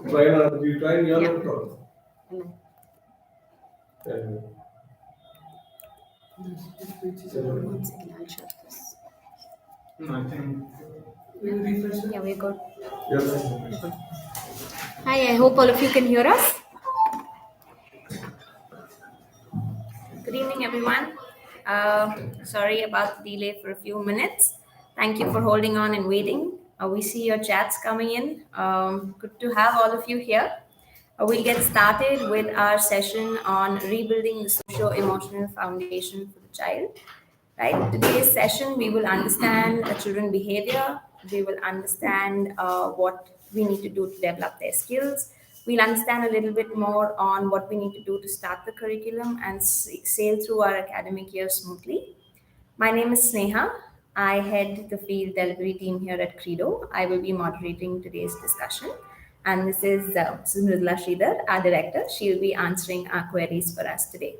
You try your laptop. One second, I'll shut this. I think. Yeah, we're good. Yes. Hi, I hope all of you can hear us. Good evening, everyone. Sorry about the delay for a few minutes. Thank you for holding on and waiting. We see your chats coming in. Good to have all of you here. We'll get started with our session on rebuilding the socio-emotional foundation for the child. Right? Today's session, we will understand children behavior. We will understand what we need to do to develop their skills. We'll understand a little bit more on what we need to do to start the curriculum and sail through our academic year smoothly. My name is Sneha. I head the field delivery team here at Credo. I will be moderating today's discussion. And this is Mridula Sridhar, our director. She'll be answering our queries for us today.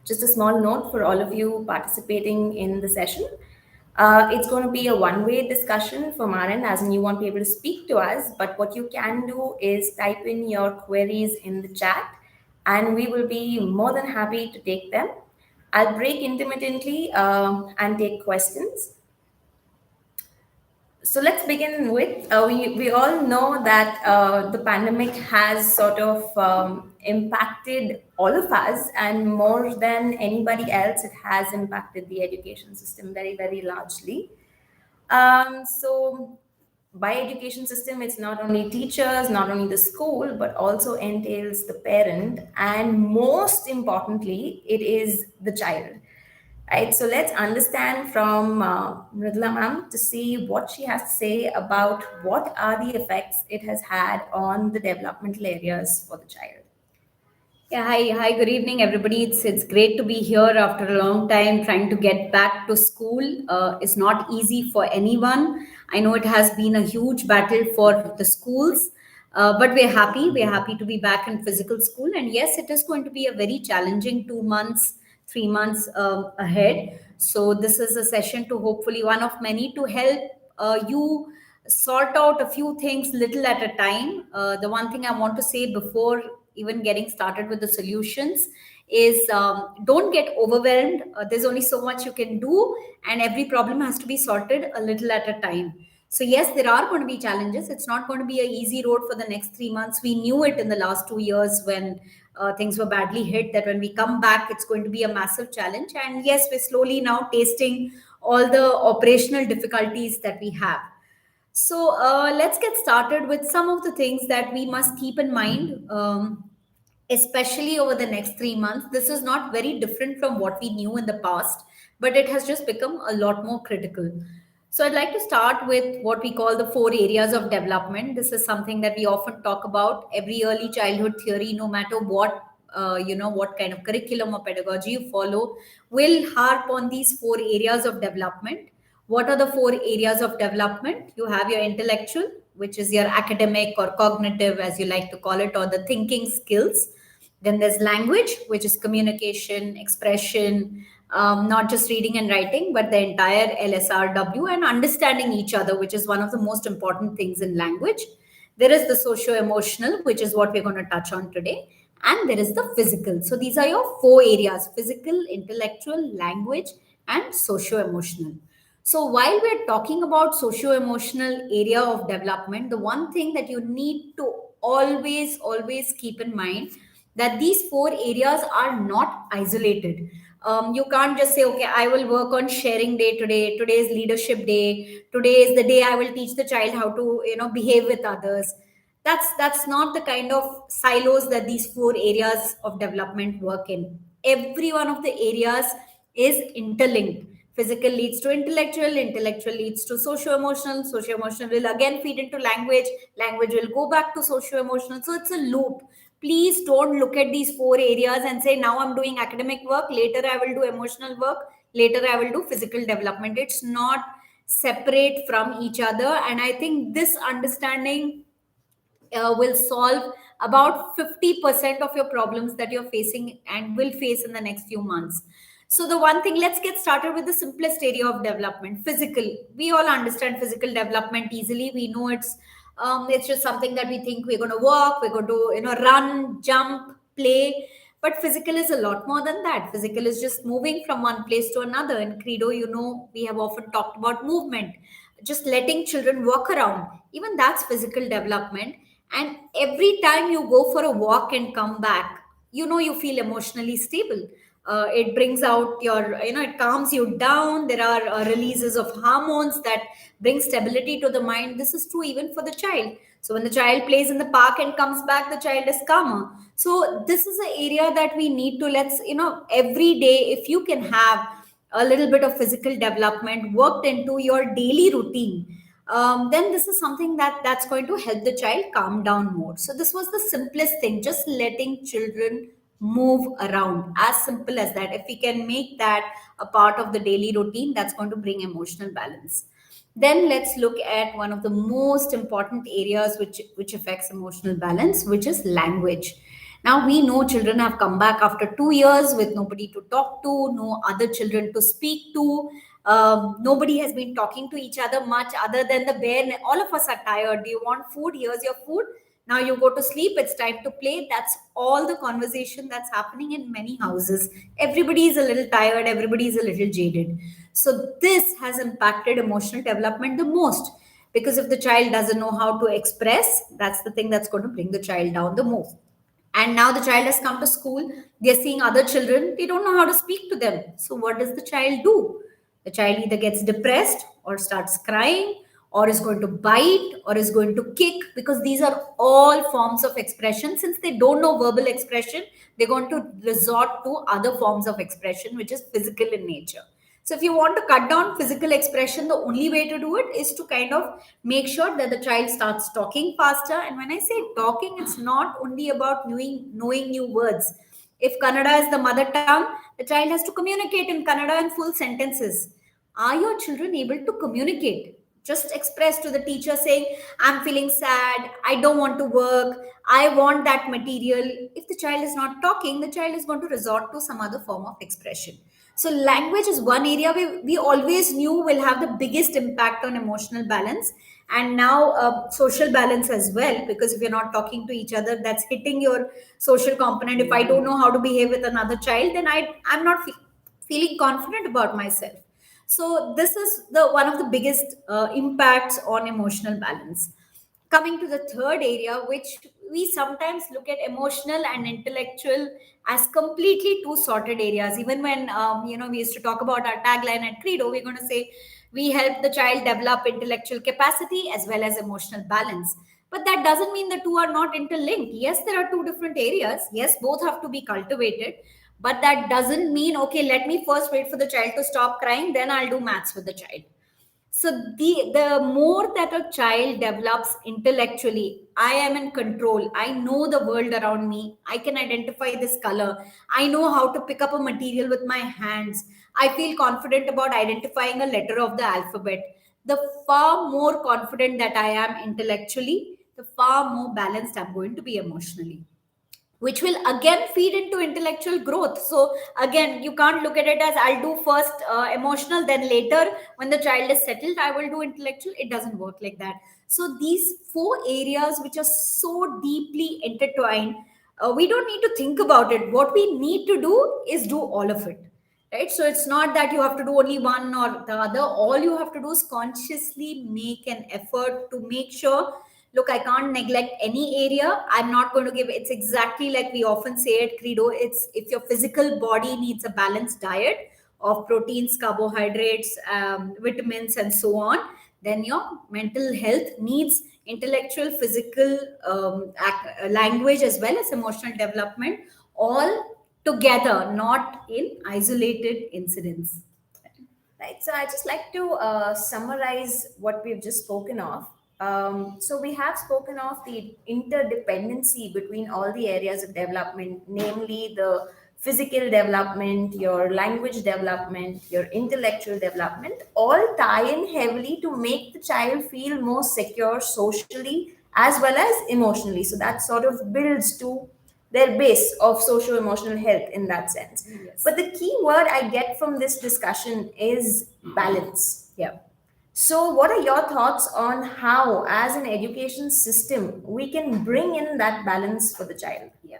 Just a small note for all of you participating in the session. It's going to be a one-way discussion from our end, as in you won't be able to speak to us, but what you can do is type in your queries in the chat, and we will be more than happy to take them. I'll break intermittently and take questions. So let's begin with we all know that the pandemic has sort of impacted all of us, and more than anybody else, it has impacted the education system very, very largely. So, by education system, it's not only teachers, not only the school, but also entails the parent, and most importantly, it is the child. Right, so let's understand from Mridula ma'am to see what she has to say about what are the effects it has had on the developmental areas for the child. Yeah, hi, good evening, everybody. It's great to be here after a long time trying to get back to school. It's not easy for anyone. I know it has been a huge battle for the schools, but we're happy. We're happy to be back in physical school. And yes, it is going to be a very challenging 2 months, 3 months ahead. So this is a session to hopefully one of many to help you sort out a few things little at a time. The one thing I want to say before even getting started with the solutions is don't get overwhelmed. There's only so much you can do, and every problem has to be sorted a little at a time. So yes, there are going to be challenges. It's not going to be an easy road for the next 3 months. We knew it in the last 2 years when things were badly hit, that when we come back it's going to be a massive challenge. And yes, we're slowly now tasting all the operational difficulties that we have. So let's get started with some of the things that we must keep in mind, especially over the next 3 months. This is not very different from what we knew in the past, but it has just become a lot more critical. So I'd like to start with what we call the 4 areas of development. This is something that we often talk about. Every early childhood theory, no matter what what kind of curriculum or pedagogy you follow, will harp on these 4 areas of development. What are the 4 areas of development? You have your intellectual, which is your academic or cognitive, as you like to call it, or the thinking skills. Then there's language, which is communication, expression, not just reading and writing, but the entire LSRW, and understanding each other, which is one of the most important things in language. There is the socio-emotional, which is what we're going to touch on today. And there is the physical. So these are your 4 areas: physical, intellectual, language, and socio-emotional. So while we're talking about socio-emotional area of development, the one thing that you need to always keep in mind, that these 4 areas are not isolated. You can't just say, okay, I will work on sharing day today. Today is leadership day. Today is the day I will teach the child how to, behave with others. That's not the kind of silos that these 4 areas of development work in. Every one of the areas is interlinked. Physical leads to intellectual, intellectual leads to socio-emotional, socio-emotional will again feed into language, language will go back to socio-emotional. So it's a loop. Please don't look at these 4 areas and say, now I'm doing academic work, later I will do emotional work, later I will do physical development. It's not separate from each other. And I think this understanding will solve about 50% of your problems that you're facing and will face in the next few months. So the one thing, let's get started with the simplest area of development: physical. We all understand physical development easily. We know it's It's just something that we think we're going to walk, we're going to, run, jump, play. But physical is a lot more than that. Physical is just moving from one place to another. In Credo, we have often talked about movement, just letting children walk around. Even that's physical development. And every time you go for a walk and come back, you feel emotionally stable. It brings out it calms you down. There are releases of hormones that bring stability to the mind. This is true even for the child. So when the child plays in the park and comes back, the child is calmer. So this is an area that we need to, let's, every day, if you can have a little bit of physical development worked into your daily routine, then this is something that's going to help the child calm down more. So this was the simplest thing, just letting children move around, as simple as that. If we can make that a part of the daily routine, that's going to bring emotional balance. Then let's look at one of the most important areas which affects emotional balance, which is language. Now we know children have come back after 2 years with nobody to talk to, no other children to speak to. Nobody has been talking to each other much other than the bare. All of us are tired. Do you want food? Here's your food. Now you go to sleep. It's time to play. That's all the conversation that's happening in many houses. Everybody is a little tired. Everybody is a little jaded. So this has impacted emotional development the most, because if the child doesn't know how to express, that's the thing that's going to bring the child down the most. And now the child has come to school, they're seeing other children, they don't know how to speak to them. So what does the child do? The child either gets depressed or starts crying, or is going to bite, or is going to kick, because these are all forms of expression. Since they don't know verbal expression, they're going to resort to other forms of expression, which is physical in nature. So if you want to cut down physical expression, the only way to do it is to kind of make sure that the child starts talking faster. And when I say talking, it's not only about knowing new words. If Kannada is the mother tongue, the child has to communicate in Kannada in full sentences. Are your children able to communicate? Just express to the teacher saying, I'm feeling sad, I don't want to work, I want that material. If the child is not talking, the child is going to resort to some other form of expression. So language is one area we always knew will have the biggest impact on emotional balance, and now social balance as well. Because if you're not talking to each other, that's hitting your social component. If I don't know how to behave with another child, then I'm not feeling confident about myself. So this is the one of the biggest impacts on emotional balance. Coming to the third area, which we sometimes look at emotional and intellectual as completely two sorted areas. Even when we used to talk about our tagline at Credo, we're going to say we help the child develop intellectual capacity as well as emotional balance. But that doesn't mean the two are not interlinked. Yes, there are two different areas. Yes, both have to be cultivated. But that doesn't mean, okay, let me first wait for the child to stop crying, then I'll do maths with the child. So the more that a child develops intellectually, I am in control, I know the world around me, I can identify this color, I know how to pick up a material with my hands, I feel confident about identifying a letter of the alphabet, the far more confident that I am intellectually, the far more balanced I'm going to be emotionally, which will again feed into intellectual growth. So again, you can't look at it as I'll do first emotional, then later when the child is settled I will do intellectual. It doesn't work like that. So these four areas which are so deeply intertwined, we don't need to think about it. What we need to do is do all of it, right? So it's not that you have to do only one or the other. All you have to do is consciously make an effort to make sure, look, I can't neglect any area. I'm not going to give, it's exactly like we often say at Credo, it's if your physical body needs a balanced diet of proteins, carbohydrates, vitamins and so on, then your mental health needs intellectual, physical, language as well as emotional development, all together, not in isolated incidents. Right. So I just like to summarize what we've just spoken of. So we have spoken of the interdependency between all the areas of development, namely the physical development, your language development, your intellectual development, all tie in heavily to make the child feel more secure socially as well as emotionally. So that sort of builds to their base of socio-emotional health in that sense. Yes. But the key word I get from this discussion is balance. Yeah. So, what are your thoughts on how, as an education system, we can bring in that balance for the child? Yeah.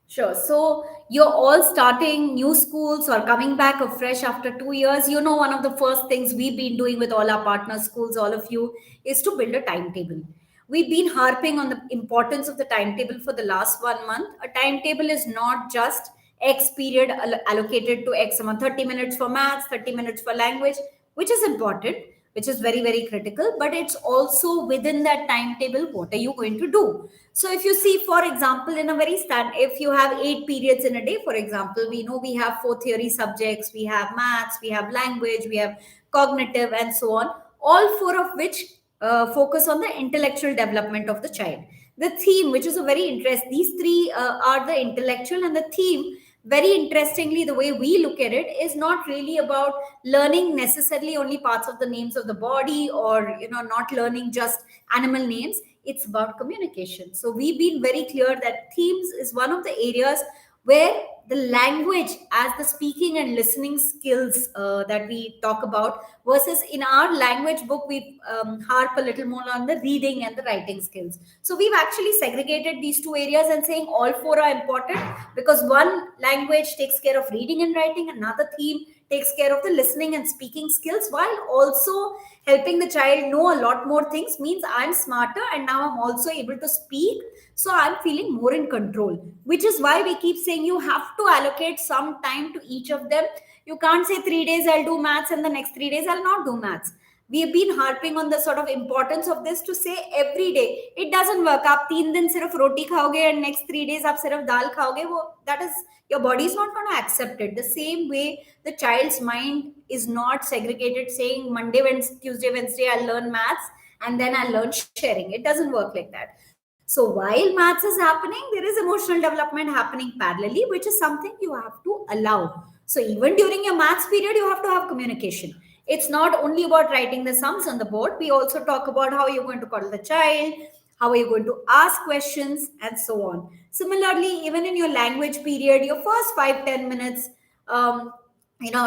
Sure. So you're all starting new schools or coming back afresh after 2 years. You know, one of the first things we've been doing with all our partner schools, all of you, is to build a timetable. We've been harping on the importance of the timetable for the last 1 month. A timetable is not just X period allocated to X amount, 30 minutes for maths, 30 minutes for language, which is important, which is very, very critical, but it's also within that timetable, what are you going to do? So if you see, for example, in a very if you have 8 periods in a day, for example, we know we have 4 theory subjects, we have maths, we have language, we have cognitive, and so on, all four of which focus on the intellectual development of the child. The theme, which is a very interest, these three are the intellectual, and the theme, very interestingly, the way we look at it, is not really about learning necessarily only parts of the names of the body, or not learning just animal names. It's about communication. So we've been very clear that themes is one of the areas where the language as the speaking and listening skills that we talk about, versus in our language book we harp a little more on the reading and the writing skills. So we've actually segregated these two areas and saying all four are important, because one language takes care of reading and writing, another theme takes care of the listening and speaking skills, while also helping the child know a lot more things. Means I'm smarter, and now I'm also able to speak, so I'm feeling more in control, which is why we keep saying you have to allocate some time to each of them. You can't say 3 days I'll do maths and the next 3 days I'll not do maths. We have been harping on the sort of importance of this, to say every day it doesn't work. आप 3 दिन सिर्फ रोटी खाओगे and next 3 days आप सिर्फ दाल खाओगे, वो that is, your body is not going to accept it. The same way the child's mind is not segregated, saying Monday, Wednesday, Tuesday, Wednesday I'll learn maths and then I'll learn sharing. It doesn't work like that. So while maths is happening, there is emotional development happening parallelly, which is something you have to allow. So even during your maths period, you have to have communication. It's not only about writing the sums on the board. We also talk about how you're going to call the child, how are you going to ask questions, and so on. Similarly, even in your language period, your first 5-10 minutes, um,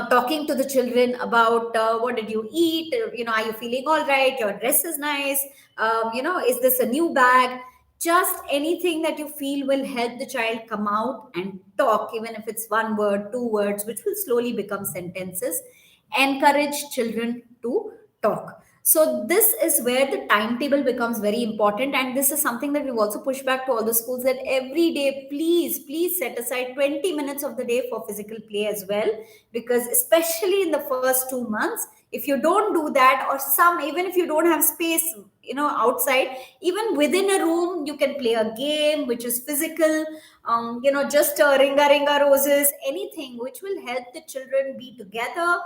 talking to the children about what did you eat, are you feeling all right, your dress is nice, is this a new bag, just anything that you feel will help the child come out and talk, even if it's one word, two words, which will slowly become sentences. Encourage children to talk. So this is where the timetable becomes very important, and this is something that we've also pushed back to all the schools, that every day, please set aside 20 minutes of the day for physical play as well, because especially in the first 2 months, if you don't do that, or some, even if you don't have space outside, even within a room you can play a game which is physical, just ringa ringa roses, anything which will help the children be together,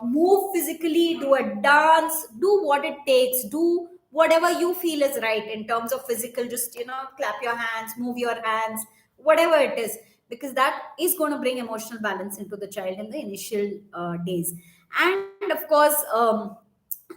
move physically, do a dance, do what it takes, do whatever you feel is right in terms of physical, just clap your hands, move your hands, whatever it is, because that is going to bring emotional balance into the child in the initial days. And of course,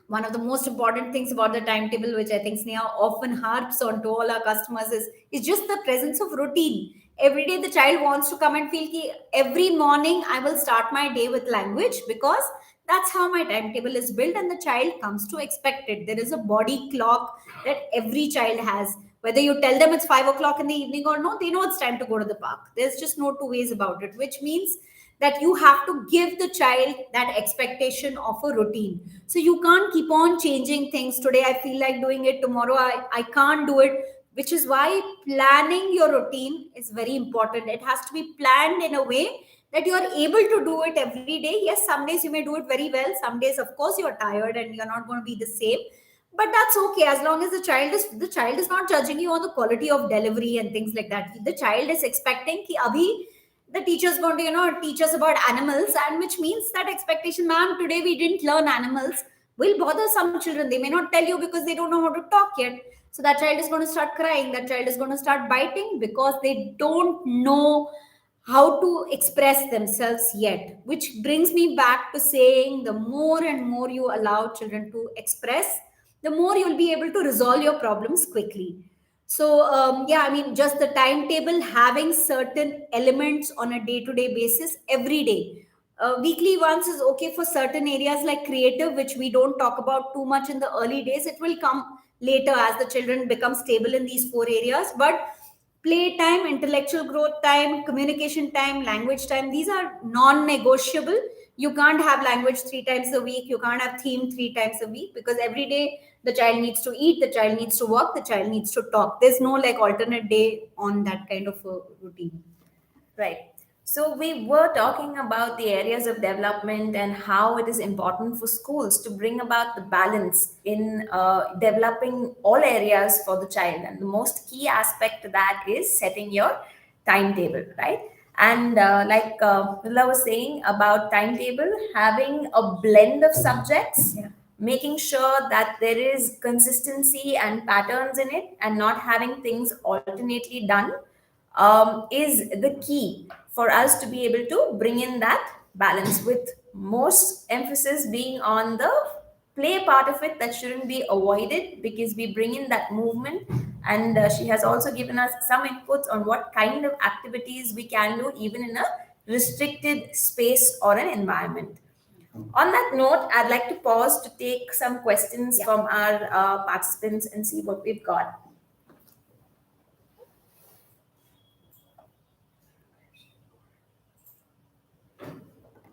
one of the most important things about the timetable, which I think Sneha often harps on to all our customers, is just the presence of routine. Every day the child wants to come and feel ki every morning I will start my day with language, because that's how my timetable is built, and the child comes to expect it. There is a body clock that every child has. Whether you tell them it's 5 o'clock in the evening or no, they know it's time to go to the park. There's just no two ways about it, which means that you have to give the child that expectation of a routine. So you can't keep on changing things. Today I feel like doing it, tomorrow I can't do it, which is why planning your routine is very important. It has to be planned in a way that you are able to do it every day. Yes, some days you may do it very well, some days of course you're tired and you're not going to be the same, but that's okay, as long as the child is not judging you on the quality of delivery and things like that. The child is expecting ki abhi the teacher is going to teach us about animals, and which means that expectation, ma'am, today we didn't learn animals, will bother some children. They may not tell you because they don't know how to talk yet. So that child is going to start crying, that child is going to start biting, because they don't know how to express themselves yet. Which brings me back to saying, the more and more you allow children to express, the more you'll be able to resolve your problems quickly. So, yeah, I mean, just the timetable, having certain elements on a day to day basis every day. weekly once is okay for certain areas like creative, which we don't talk about too much in the early days. It will come later as the children become stable in these four areas. But play time, intellectual growth time, communication time, language time, these are non negotiable. You can't have language 3 times a week. You can't have theme 3 times a week, because every day the child needs to eat, the child needs to work, the child needs to talk. There's no like alternate day on that kind of a routine. Right. So we were talking about the areas of development and how it is important for schools to bring about the balance in developing all areas for the child. And the most key aspect to that is setting your timetable, right? And Villa was saying about timetable, having a blend of subjects, Yeah. making sure that there is consistency and patterns in it, and not having things alternately done is the key for us to be able to bring in that balance, with most emphasis being on the play part of it that shouldn't be avoided, because we bring in that movement. And she has also given us some inputs on what kind of activities we can do even in a restricted space or an environment. On that note, I'd like to pause to take some questions Yeah. from our participants and see what we've got.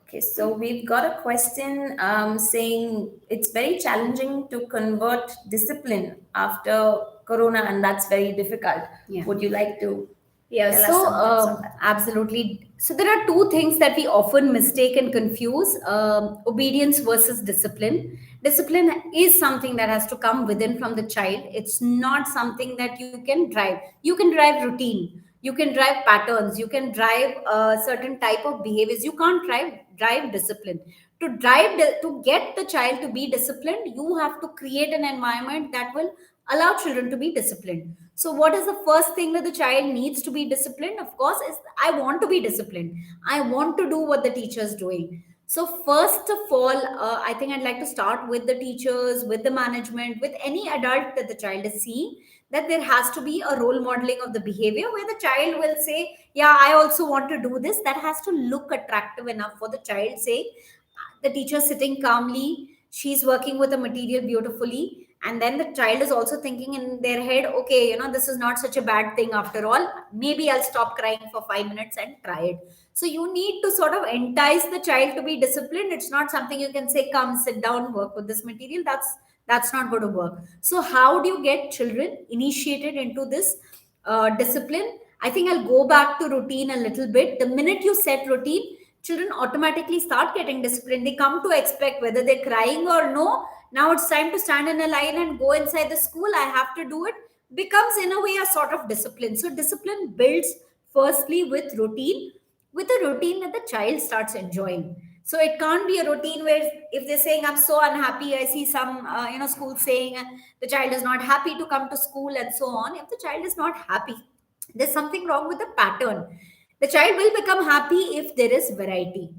Okay, so we've got a question saying it's very challenging to convert discipline after Corona, and that's very difficult. Yeah. Would you like to Yeah, tell us so some tips on that? absolutely. So there are two things that we often mistake and confuse: obedience versus discipline. Discipline is something that has to come within from the child. It's not something that you can drive. You can drive routine. You can drive patterns. You can drive certain type of behaviors. You can't drive discipline. To get the child to be disciplined, you have to create an environment that will allow children to be disciplined. So what is the first thing that the child needs to be disciplined? Of course, is I want to be disciplined. I want to do what the teacher is doing. So first of all, I think I'd like to start with the teachers, with the management, with any adult that the child is seeing, that there has to be a role modeling of the behavior where the child will say, yeah, I also want to do this. That has to look attractive enough for the child. Say the teacher sitting calmly, she's working with the material beautifully, and then the child is also thinking in their head, okay, this is not such a bad thing after all. Maybe I'll stop crying for 5 minutes and try it. So you need to sort of entice the child to be disciplined. It's not something you can say, come sit down, work with this material. That's not going to work. So how do you get children initiated into this discipline? I think I'll go back to routine a little bit. The minute you set routine, children automatically start getting disciplined. They come to expect, whether they're crying or no, now it's time to stand in a line and go inside the school, I have to do it, becomes in a way a sort of discipline. So discipline builds firstly with a routine that the child starts enjoying. So it can't be a routine where if they're saying, I'm so unhappy, I see some schools saying the child is not happy to come to school and so on. If the child is not happy, there's something wrong with the pattern. The child will become happy if there is variety.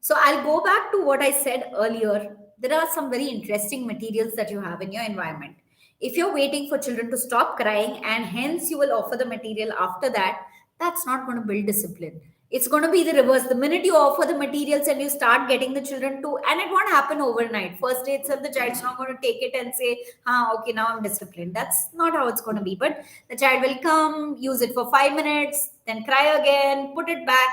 So I'll go back to what I said earlier. There are some very interesting materials that you have in your environment. If you're waiting for children to stop crying and hence you will offer the material after that, that's not going to build discipline. It's going to be the reverse. The minute you offer the materials and you start getting the children to, and it won't happen overnight. First day itself, the child's not going to take it and say, okay, now I'm disciplined. That's not how it's going to be. But the child will come, use it for 5 minutes, then cry again, put it back.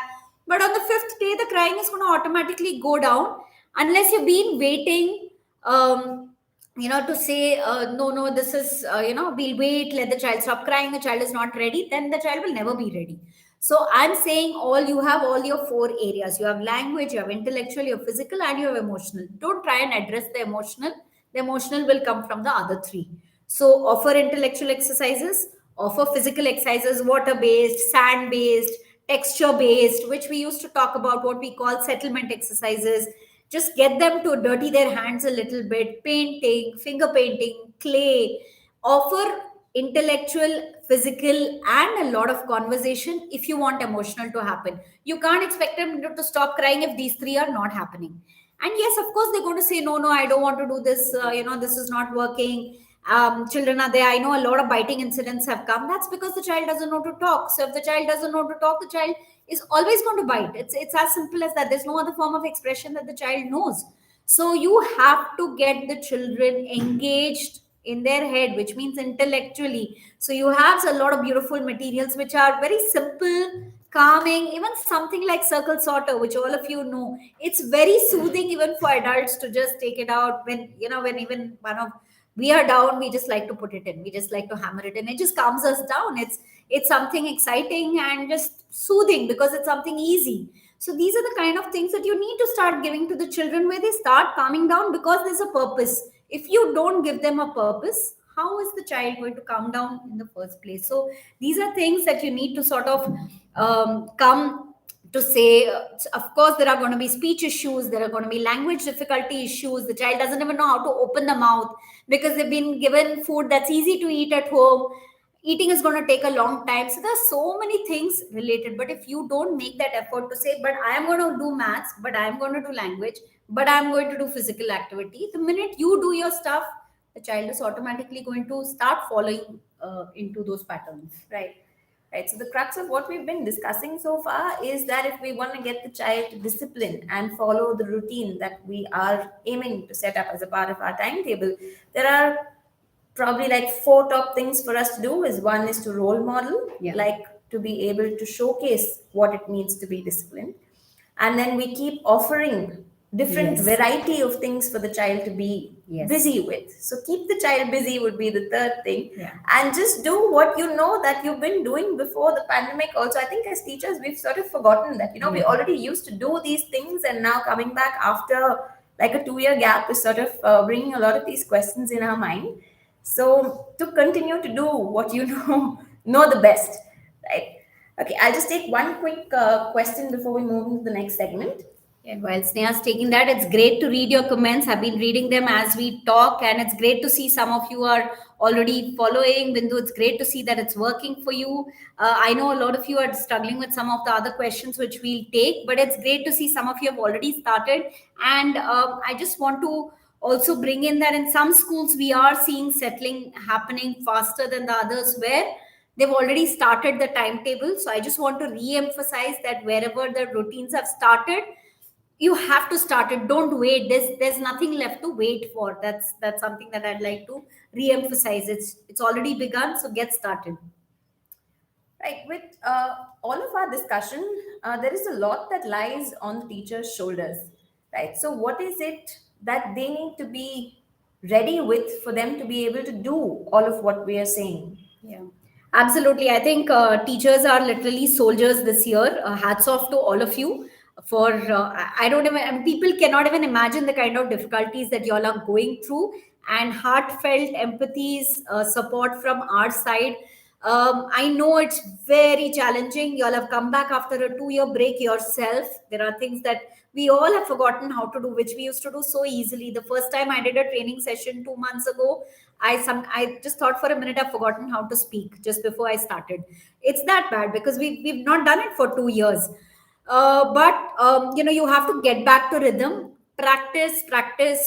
But on the fifth day, the crying is going to automatically go down unless you've been waiting. To say no, this is we'll wait, let the child stop crying, the child is not ready, then the child will never be ready. So I'm saying you have all your four areas. You have language, you have intellectual, you have physical, and you have emotional. Don't try and address the emotional. The emotional will come from the other three. So offer intellectual exercises, offer physical exercises, water based, sand based, texture based, which we used to talk about, what we call settlement exercises. Just get them to dirty their hands a little bit, painting, finger painting, clay. Offer intellectual, physical, and a lot of conversation if you want emotional to happen. You can't expect them to stop crying if these three are not happening. And yes, of course, they're going to say, no, I don't want to do this. This is not working. Children are there. I know a lot of biting incidents have come. That's because the child doesn't know to talk. So if the child doesn't know to talk, the child is always going to bite. It's as simple as that. There's no other form of expression that the child knows. So you have to get the children engaged in their head, which means intellectually. So you have a lot of beautiful materials which are very simple, calming, even something like circle sorter, which all of you know. It's very soothing even for adults to just take it out when, when even one of we are down, we just like to put it in, we just like to hammer it in, it just calms us down. It's something exciting and just soothing because it's something easy. So these are the kind of things that you need to start giving to the children, where they start calming down because there's a purpose. If you don't give them a purpose, how is the child going to calm down in the first place? So these are things that you need to sort of come to say. Of course, there are going to be speech issues, there are going to be language difficulty issues. The child doesn't even know how to open the mouth because they've been given food that's easy to eat at home. Eating is going to take a long time. So there's so many things related. But if you don't make that effort to say, but I am going to do maths, but I am going to do language, but I'm going to do physical activity, the minute you do your stuff, the child is automatically going to start following into those patterns. Right. Right. So the crux of what we've been discussing so far is that if we want to get the child to discipline and follow the routine that we are aiming to set up as a part of our timetable, there are probably like four top things for us to do. Is one is to role model, Yeah. like to be able to showcase what it means to be disciplined, and then we keep offering different Yes. variety of things for the child to be Yes. busy with. So keep the child busy would be the third thing. Yeah. And just do what you know that you've been doing before the pandemic. Also, I think as teachers we've sort of forgotten that, we Yeah. already used to do these things, and now coming back after like a 2-year gap is sort of bringing a lot of these questions in our mind. So to continue to do what you know the best, right? Okay, I'll just take one quick question before we move into the next segment. And while Sneha's taking that, it's great to read your comments. I've been reading them as we talk, and it's great to see some of you are already following. Bindu, it's great to see that it's working for you. I know a lot of you are struggling with some of the other questions which we'll take, but it's great to see some of you have already started. And I just want to also bring in that in some schools we are seeing settling happening faster than the others, where they've already started the timetable. So I just want to re-emphasize that wherever the routines have started, you have to start it. Don't wait. There's nothing left to wait for. That's something that I'd like to re-emphasize. It's already begun, so get started. Right, with all of our discussion, there is a lot that lies on the teacher's shoulders, right? So what is it that they need to be ready with for them to be able to do all of what we are saying? Yeah, absolutely. I think teachers are literally soldiers this year. Hats off to all of you for. I don't even. I mean, people cannot even imagine the kind of difficulties that y'all are going through, and heartfelt empathies, support from our side. I know it's very challenging. Y'all have come back after a 2-year break yourself. There are things that we all have forgotten how to do, which we used to do so easily. The first time I did a training session 2 months ago, I just thought for a minute I've forgotten how to speak just before I started. It's that bad because we've not done it for 2 years. But you have to get back to rhythm. Practice,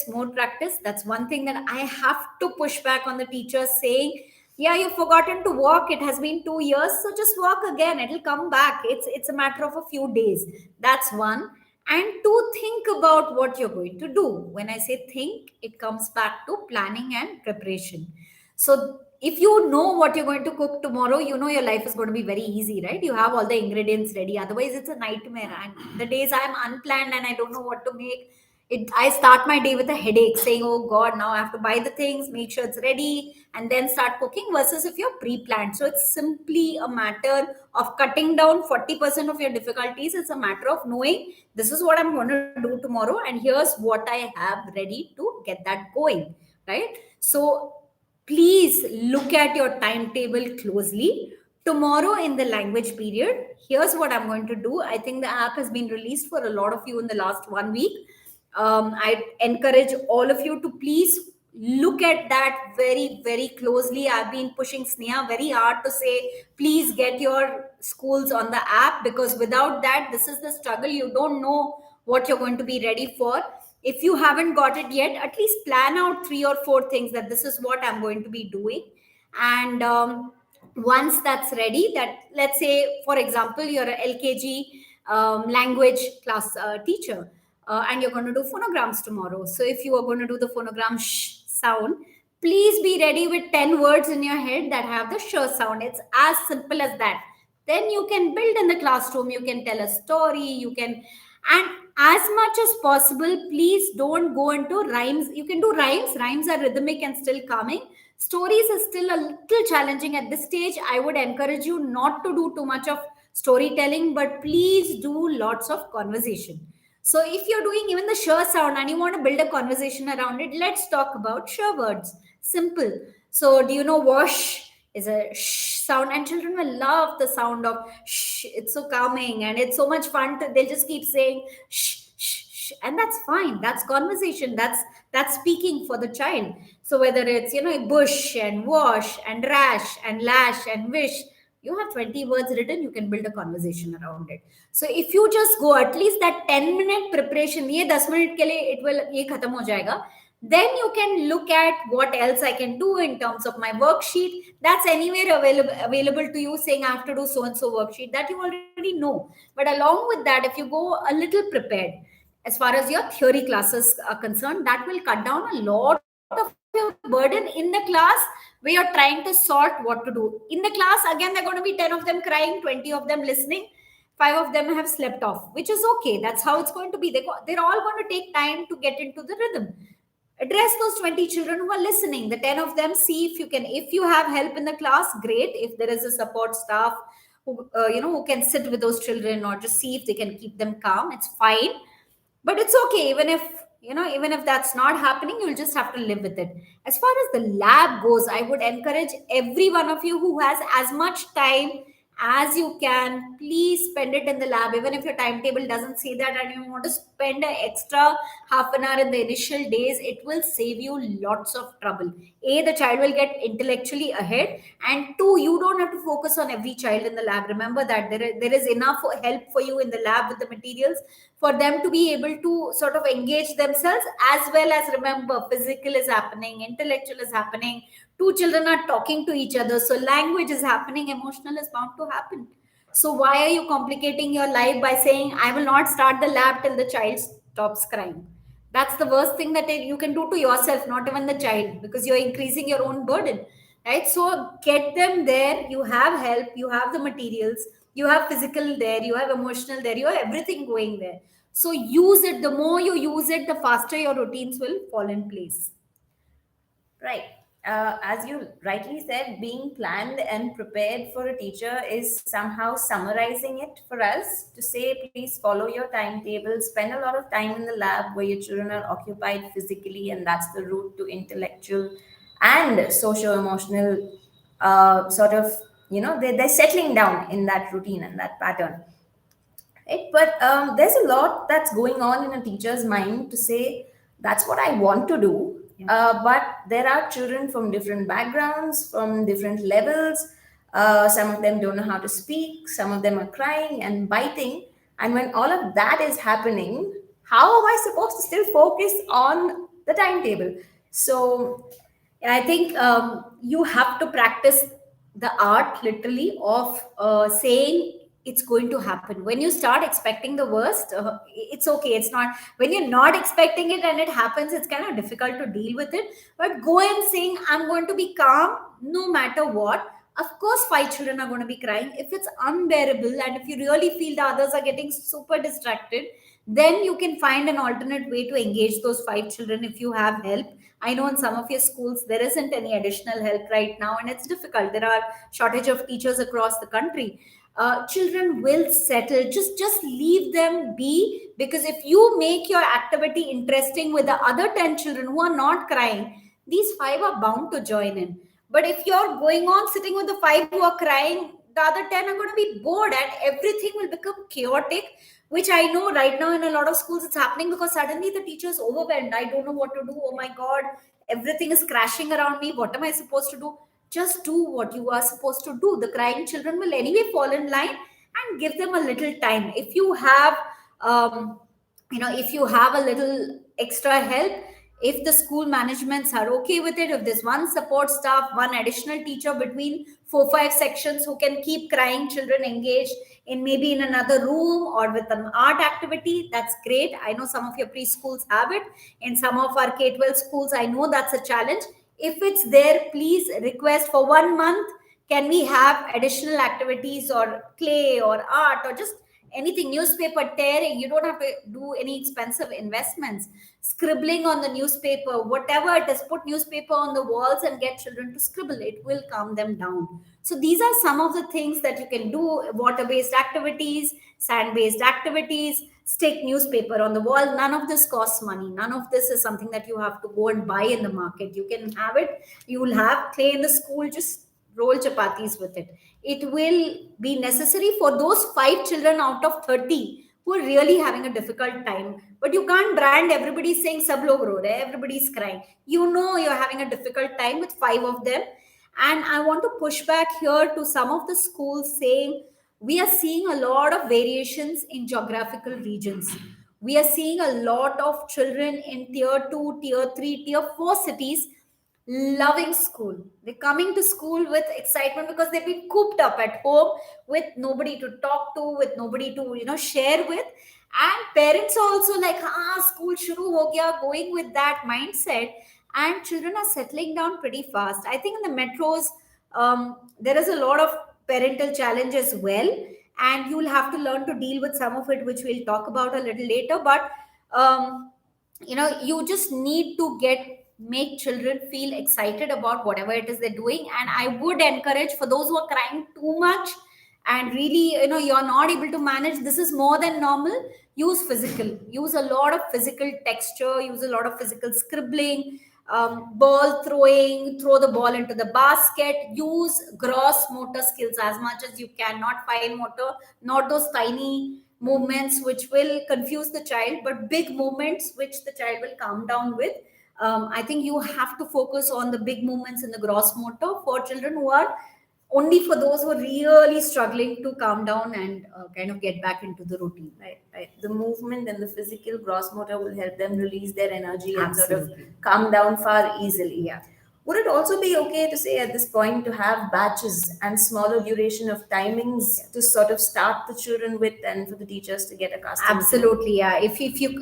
more practice. That's one thing that I have to push back on the teachers saying, yeah, you've forgotten to walk. It has been 2 years, so just walk again. It'll come back. It's a matter of a few days. That's one. And to think about what you're going to do. When I say think, it comes back to planning and preparation. So if you know what you're going to cook tomorrow, you know your life is going to be very easy, right? You have all the ingredients ready. Otherwise, it's a nightmare. And the days I'm unplanned and I don't know what to make, I start my day with a headache, saying, "Oh God, now I have to buy the things, make sure it's ready, and then start cooking." Versus if you're pre-planned, so it's simply a matter of cutting down 40% of your difficulties. It's a matter of knowing this is what I'm going to do tomorrow, and here's what I have ready to get that going, right? So please look at your timetable closely. Tomorrow in the language period, here's what I'm going to do. I think the app has been released for a lot of you in the last 1 week. I encourage all of you to please look at that very, very closely. I've been pushing Sneha very hard to say, please get your schools on the app, because without that, this is the struggle. You don't know what you're going to be ready for. If you haven't got it yet, at least plan out 3 or 4 things that this is what I'm going to be doing. And once that's ready, that, let's say for example, you're a LKG language class teacher, and you're going to do phonograms tomorrow. So if you are going to do the phonogram sound, please be ready with 10 words in your head that have the sh sound. It's as simple as that. Then you can build in the classroom, you can tell a story, you can, and as much as possible, please don't go into rhymes. You can do rhymes. Rhymes are rhythmic and still calming. Stories is still a little challenging at this stage. I would encourage you not to do too much of storytelling, but please do lots of conversation. So if you're doing even the sure sound and you want to build a conversation around it, let's talk about sure words. Simple. So do you know wash is a sh sound, and children will love the sound of sh. It's so calming and it's so much fun to, they'll just keep saying shh, shh, shh, and that's fine. That's conversation. That's speaking for the child. So whether it's, bush and wash and rash and lash and wish, you have 20 words written, you can build a conversation around it. So if you just go at least that 10-minute preparation, ye 10 minute ke liye it will ye khatam ho jayega, then you can look at what else I can do in terms of my worksheet. That's anywhere available to you, saying I have to do so and so worksheet, that you already know. But along with that, if you go a little prepared as far as your theory classes are concerned, that will cut down a lot of your burden in the class where you're trying to sort what to do. In the class, again, there are going to be 10 of them crying, 20 of them listening, 5 of them have slept off, which is okay. That's how it's going to be. They're all going to take time to get into the rhythm. Address those 20 children who are listening. The 10 of them, see if you can, if you have help in the class, great. If there is a support staff who can sit with those children or just see if they can keep them calm, it's fine. But it's okay. Even if that's not happening, you'll just have to live with it. As far as the lab goes, I would encourage every one of you who has as much time as you can, please spend it in the lab. Even if your timetable doesn't say that and you want to spend an extra half an hour in the initial days, it will save you lots of trouble. A, the child will get intellectually ahead, and two, you don't have to focus on every child in the lab. Remember that there is enough help for you in the lab with the materials for them to be able to sort of engage themselves, as well as, remember, physical is happening, intellectual is happening, two children are talking to each other, so language is happening, emotional is bound to happen. So why are you complicating your life by saying I will not start the lab till the child stops crying? That's the worst thing that you can do to yourself, not even the child, because you're increasing your own burden, right? So get them there. You have help, you have the materials, you have physical there, you have emotional there, you have everything going there. So use it. The more you use it, the faster your routines will fall in place. Right. As you rightly said, being planned and prepared for a teacher is somehow summarizing it for us to say, please follow your timetable, spend a lot of time in the lab where your children are occupied physically, and that's the route to intellectual and socio-emotional sort of, they're settling down in that routine and that pattern. Right? But there's a lot that's going on in a teacher's mind to say, that's what I want to do. But there are children from different backgrounds, from different levels. Some of them don't know how to speak, some of them are crying and biting. And when all of that is happening, how am I supposed to still focus on the timetable? So, I think you have to practice the art literally of saying it's going to happen. When you start expecting the worst, it's okay. It's not, when you're not expecting it and it happens, it's kind of difficult to deal with it. But go in saying, I'm going to be calm no matter what. Of course, 5 children are going to be crying. If it's unbearable and if you really feel the others are getting super distracted, then you can find an alternate way to engage those 5 children if you have help. I know in some of your schools there isn't any additional help right now, and it's difficult. There are shortage of teachers across the country. Children will settle. Just leave them be, because if you make your activity interesting with the other 10 children who are not crying, these 5 are bound to join in. But if you're going on sitting with the 5 who are crying, the other 10 are going to be bored and everything will become chaotic, which I know right now in a lot of schools it's happening, because suddenly the teacher is overwhelmed. I don't know what to do. Oh my God, everything is crashing around me. What am I supposed to do? Just do what you are supposed to do. The crying children will anyway fall in line, and give them a little time. If you have, if you have a little extra help. If the school managements are okay with it, if there's one support staff, one additional teacher between 4 5 sections who can keep crying children engaged in maybe in another room or with an art activity, that's great. I know some of your preschools have it. In some of our K-12 schools, I know that's a challenge. If it's there, please request for 1 month, can we have additional activities or play or art or just anything, newspaper tearing, you don't have to do any expensive investments, scribbling on the newspaper, whatever it is, put newspaper on the walls and get children to scribble, it will calm them down. So these are some of the things that you can do: water based activities, sand based activities, stick newspaper on the wall. None of this costs money, none of this is something that you have to go and buy in the market. You can have it, you will have clay in the school, just roll chapatis with it. It will be necessary for those 5 children out of 30 who are really having a difficult time. But you can't brand everybody saying sab log ro rahe, everybody's crying. You know you're having a difficult time with 5 of them. And I want to push back here to some of the schools saying we are seeing a lot of variations in geographical regions. We are seeing a lot of children in tier 2, tier 3, tier 4 cities loving school. They're coming to school with excitement because they've been cooped up at home with nobody to talk to, with nobody to share with. And parents are also like, school shuru ho gaya, going with that mindset. And children are settling down pretty fast. I think in the metros, there is a lot of parental challenge as well. And you will have to learn to deal with some of it, which we'll talk about a little later. But um, you just need to make children feel excited about whatever it is they're doing. And I would encourage, for those who are crying too much and really you're not able to manage, this is more than normal, use a lot of physical texture, use a lot of physical scribbling, ball throwing, throw the ball into the basket, use gross motor skills as much as you can, not fine motor, not those tiny movements which will confuse the child, but big movements which the child will calm down with. I think you have to focus on the big movements in the gross motor for children who are only for those who are really struggling to calm down and kind of get back into the routine. Right, right. The movement and the physical gross motor will help them release their energy and sort of Absolutely. calm down far easily. Yeah. Would it also be okay to say at this point to have batches and smaller duration of timings to sort of start the children with and for the teachers to get accustomed to? Absolutely, yeah. If you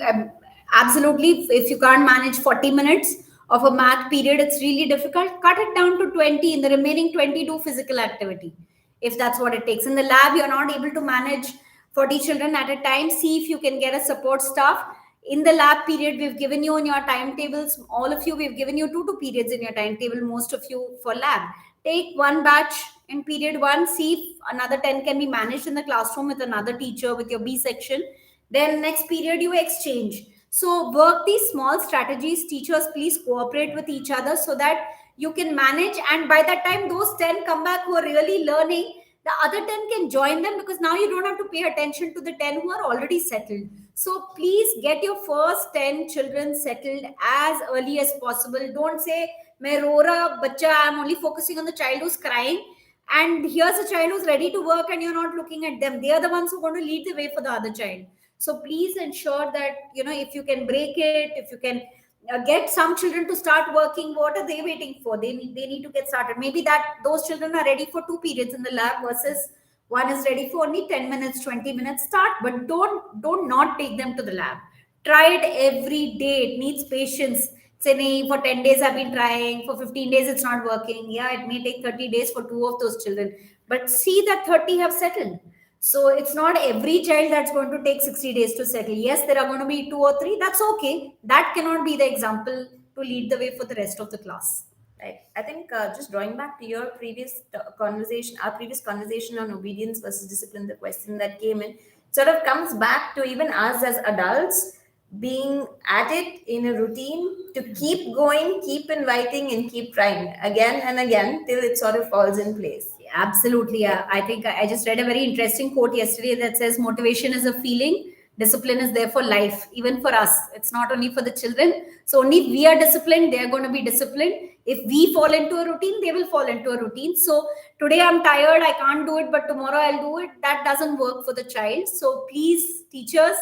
absolutely, if you can't manage 40 minutes of a math period, it's really difficult. Cut it down to 20. In the remaining 20, do physical activity, if that's what it takes. In the lab, you're not able to manage 40 children at a time. See if you can get a support staff. In the lab period, we've given you in your timetables, all of you, we've given you 2 periods in your timetable, most of you for lab. Take one batch in period one, see if another 10 can be managed in the classroom with another teacher with your B section. Then next period you exchange. So work these small strategies. Teachers, please cooperate with each other so that you can manage. And by that time, those 10 come back who are really learning, the other 10 can join them, because now you don't have to pay attention to the 10 who are already settled. So please get your first 10 children settled as early as possible. Don't say, "Main ro raha bachcha," I'm only focusing on the child who's crying. And here's a child who's ready to work and you're not looking at them. They are the ones who are going to lead the way for the other child. So please ensure that, if you can break it, if you can get some children to start working, what are they waiting for? They need to get started. Maybe that those children are ready for 2 periods in the lab versus one is ready for only 10 minutes, 20 minutes. Start, but don't not take them to the lab. Try it every day. It needs patience. Say, "Nee, for 10 days I've been trying, for 15 days it's not working." Yeah, it may take 30 days for 2 of those children, but see that 30 have settled. So it's not every child that's going to take 60 days to settle. Yes, there are going to be 2 or 3. That's okay. That cannot be the example to lead the way for the rest of the class. Right. I think just drawing back to your previous conversation, our previous conversation on obedience versus discipline, the question that came in sort of comes back to even us as adults being at it in a routine to keep going, keep inviting, and keep trying again and again till it sort of falls in place. Absolutely. Yeah. I think I just read a very interesting quote yesterday that says motivation is a feeling, discipline is there for life, even for us. It's not only for the children. So only if we are disciplined, they are going to be disciplined. If we fall into a routine, they will fall into a routine. So today I'm tired, I can't do it, but tomorrow I'll do it. That doesn't work for the child. So please, teachers,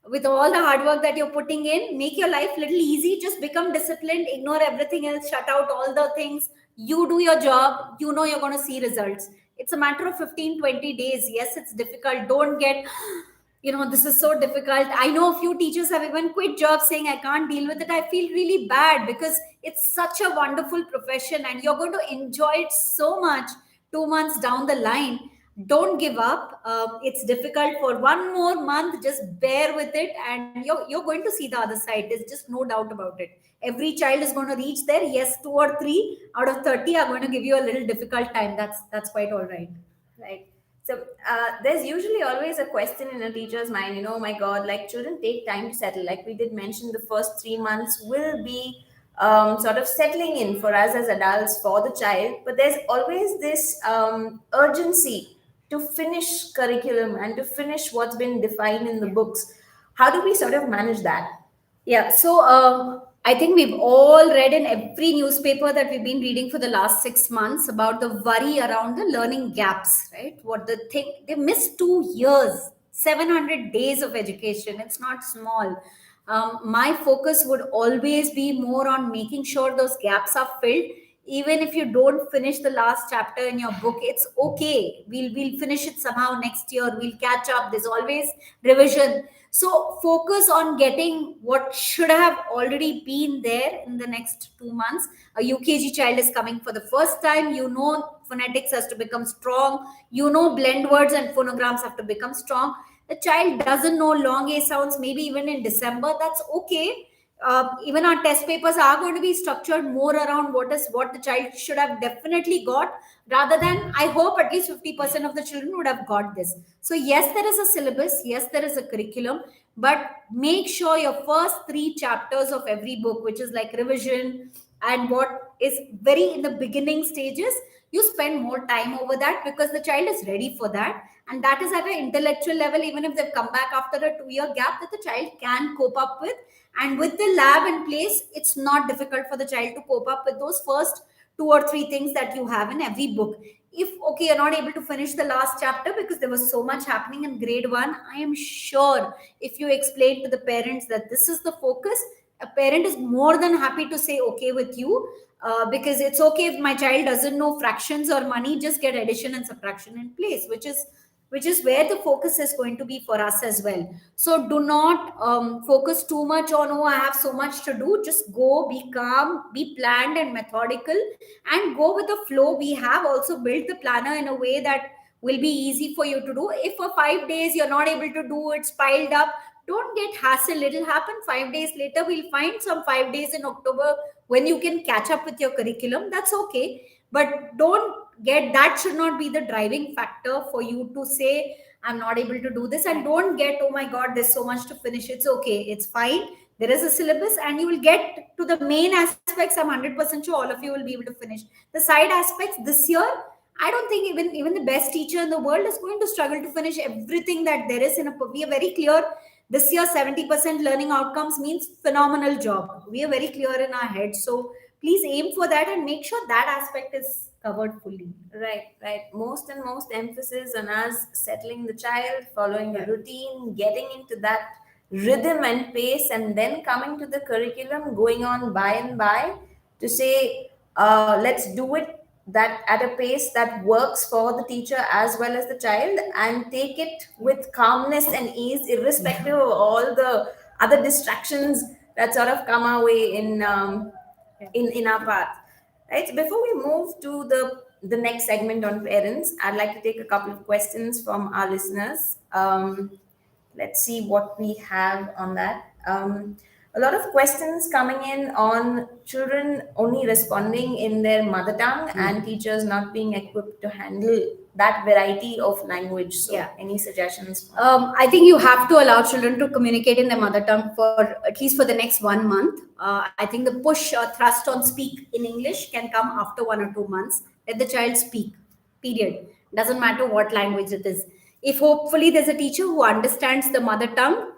with all the hard work that you're putting in, make your life little easy. Just become disciplined, ignore everything else, shut out all the things. You do your job, you know you're going to see results. It's a matter of 15-20 days. Yes, it's difficult. Don't get, this is so difficult. I know a few teachers have even quit jobs saying, I can't deal with it. I feel really bad because it's such a wonderful profession and you're going to enjoy it so much 2 months down the line. Don't give up. It's difficult for one more month. Just bear with it, and you're going to see the other side. There's just no doubt about it. Every child is going to reach there. Yes, two or three out of 30 are going to give you a little difficult time. That's quite all right. Right. So there's usually always a question in a teacher's mind, oh my God, like children take time to settle. Like we did mention, the first 3 months will be sort of settling in for us as adults for the child. But there's always this urgency to finish curriculum and to finish what's been defined in the books. How do we sort of manage that? Yeah, so I think we've all read in every newspaper that we've been reading for the last 6 months about the worry around the learning gaps, right? What the thing, they missed 2 years, 700 days of education. It's not small. My focus would always be more on making sure those gaps are filled. Even if you don't finish the last chapter in your book, it's okay. We'll finish it somehow next year. We'll catch up. There's always revision. So focus on getting what should have already been there in the next 2 months. A UKG child is coming for the first time. Phonetics has to become strong. Blend words and phonograms have to become strong. The child doesn't know long A sounds, maybe even in December. That's okay. Even our test papers are going to be structured more around what the child should have definitely got, rather than I hope at least 50% of the children would have got this. So yes, there is a syllabus, yes, there is a curriculum, but make sure your first 3 chapters of every book, which is like revision and what is very in the beginning stages, you spend more time over that because the child is ready for that. And that is at an intellectual level, even if they've come back after a 2 year gap, that the child can cope up with. And with the lab in place, it's not difficult for the child to cope up with those first 2 or 3 things that you have in every book. If okay, you're not able to finish the last chapter because there was so much happening in grade 1, I am sure if you explain to the parents that this is the focus, a parent is more than happy to say okay with you. Because it's okay if my child doesn't know fractions or money, just get addition and subtraction in place, which is where the focus is going to be for us as well. So do not focus too much on, oh, I have so much to do. Just go, be calm, be planned and methodical, and go with the flow. We have also built the planner in a way that will be easy for you to do. If for 5 days you're not able to do, it's piled up, don't get hassled. It'll happen 5 days later. We'll find some 5 days in October when you can catch up with your curriculum. That's okay. But don't get, that should not be the driving factor for you to say, I'm not able to do this. And don't get, oh my God, there's so much to finish. It's okay. It's fine. There is a syllabus and you will get to the main aspects. I'm 100% sure all of you will be able to finish. The side aspects this year, I don't think even the best teacher in the world is going to struggle to finish everything that there is in a. We are very clear. This year, 70% learning outcomes means phenomenal job. We are very clear in our head. So please aim for that and make sure that aspect is covered fully. Right, right. Most and most emphasis on us settling the child, following a Yeah. routine, getting into that rhythm and pace, and then coming to the curriculum, going on by and by to say, let's do it that at a pace that works for the teacher as well as the child, and take it with calmness and ease, irrespective of all the other distractions that sort of come our way in our path. Right. So before we move to the next segment on parents, I'd like to take a couple of questions from our listeners. Let's see what we have on that. A lot of questions coming in on children only responding in their mother tongue and teachers not being equipped to handle that variety of language. So, Yeah. any suggestions? I think you have to allow children to communicate in their mother tongue for at least for the next 1 month. I think the push or thrust on speak in English can come after 1 or 2 months. Let the child speak, period. Doesn't matter what language it is. If hopefully there's a teacher who understands the mother tongue,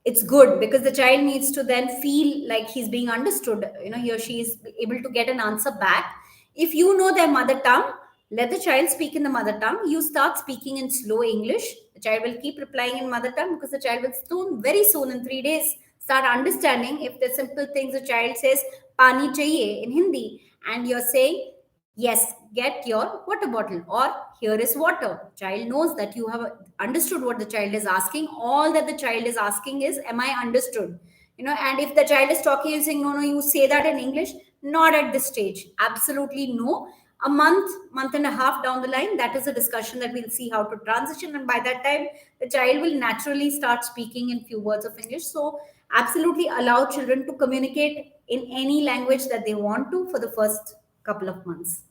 it's good because the child needs to then feel like he's being understood. He or she is able to get an answer back. If you know their mother tongue, let the child speak in the mother tongue. You start speaking in slow English. The child will keep replying in mother tongue because the child will soon, very soon, in 3 days, start understanding. If the simple things the child says, "Pani chahiye" in Hindi, and you're saying, "Yes, get your water bottle," or "Here is water." Child knows that you have understood what the child is asking. All that the child is asking is, "Am I understood?" And if the child is talking and saying, "No, no, you say that in English," not at this stage. Absolutely no. A month and a half down the line, that is a discussion that we'll see how to transition. And by that time, the child will naturally start speaking in few words of English. So absolutely allow children to communicate in any language that they want to for the first couple of months.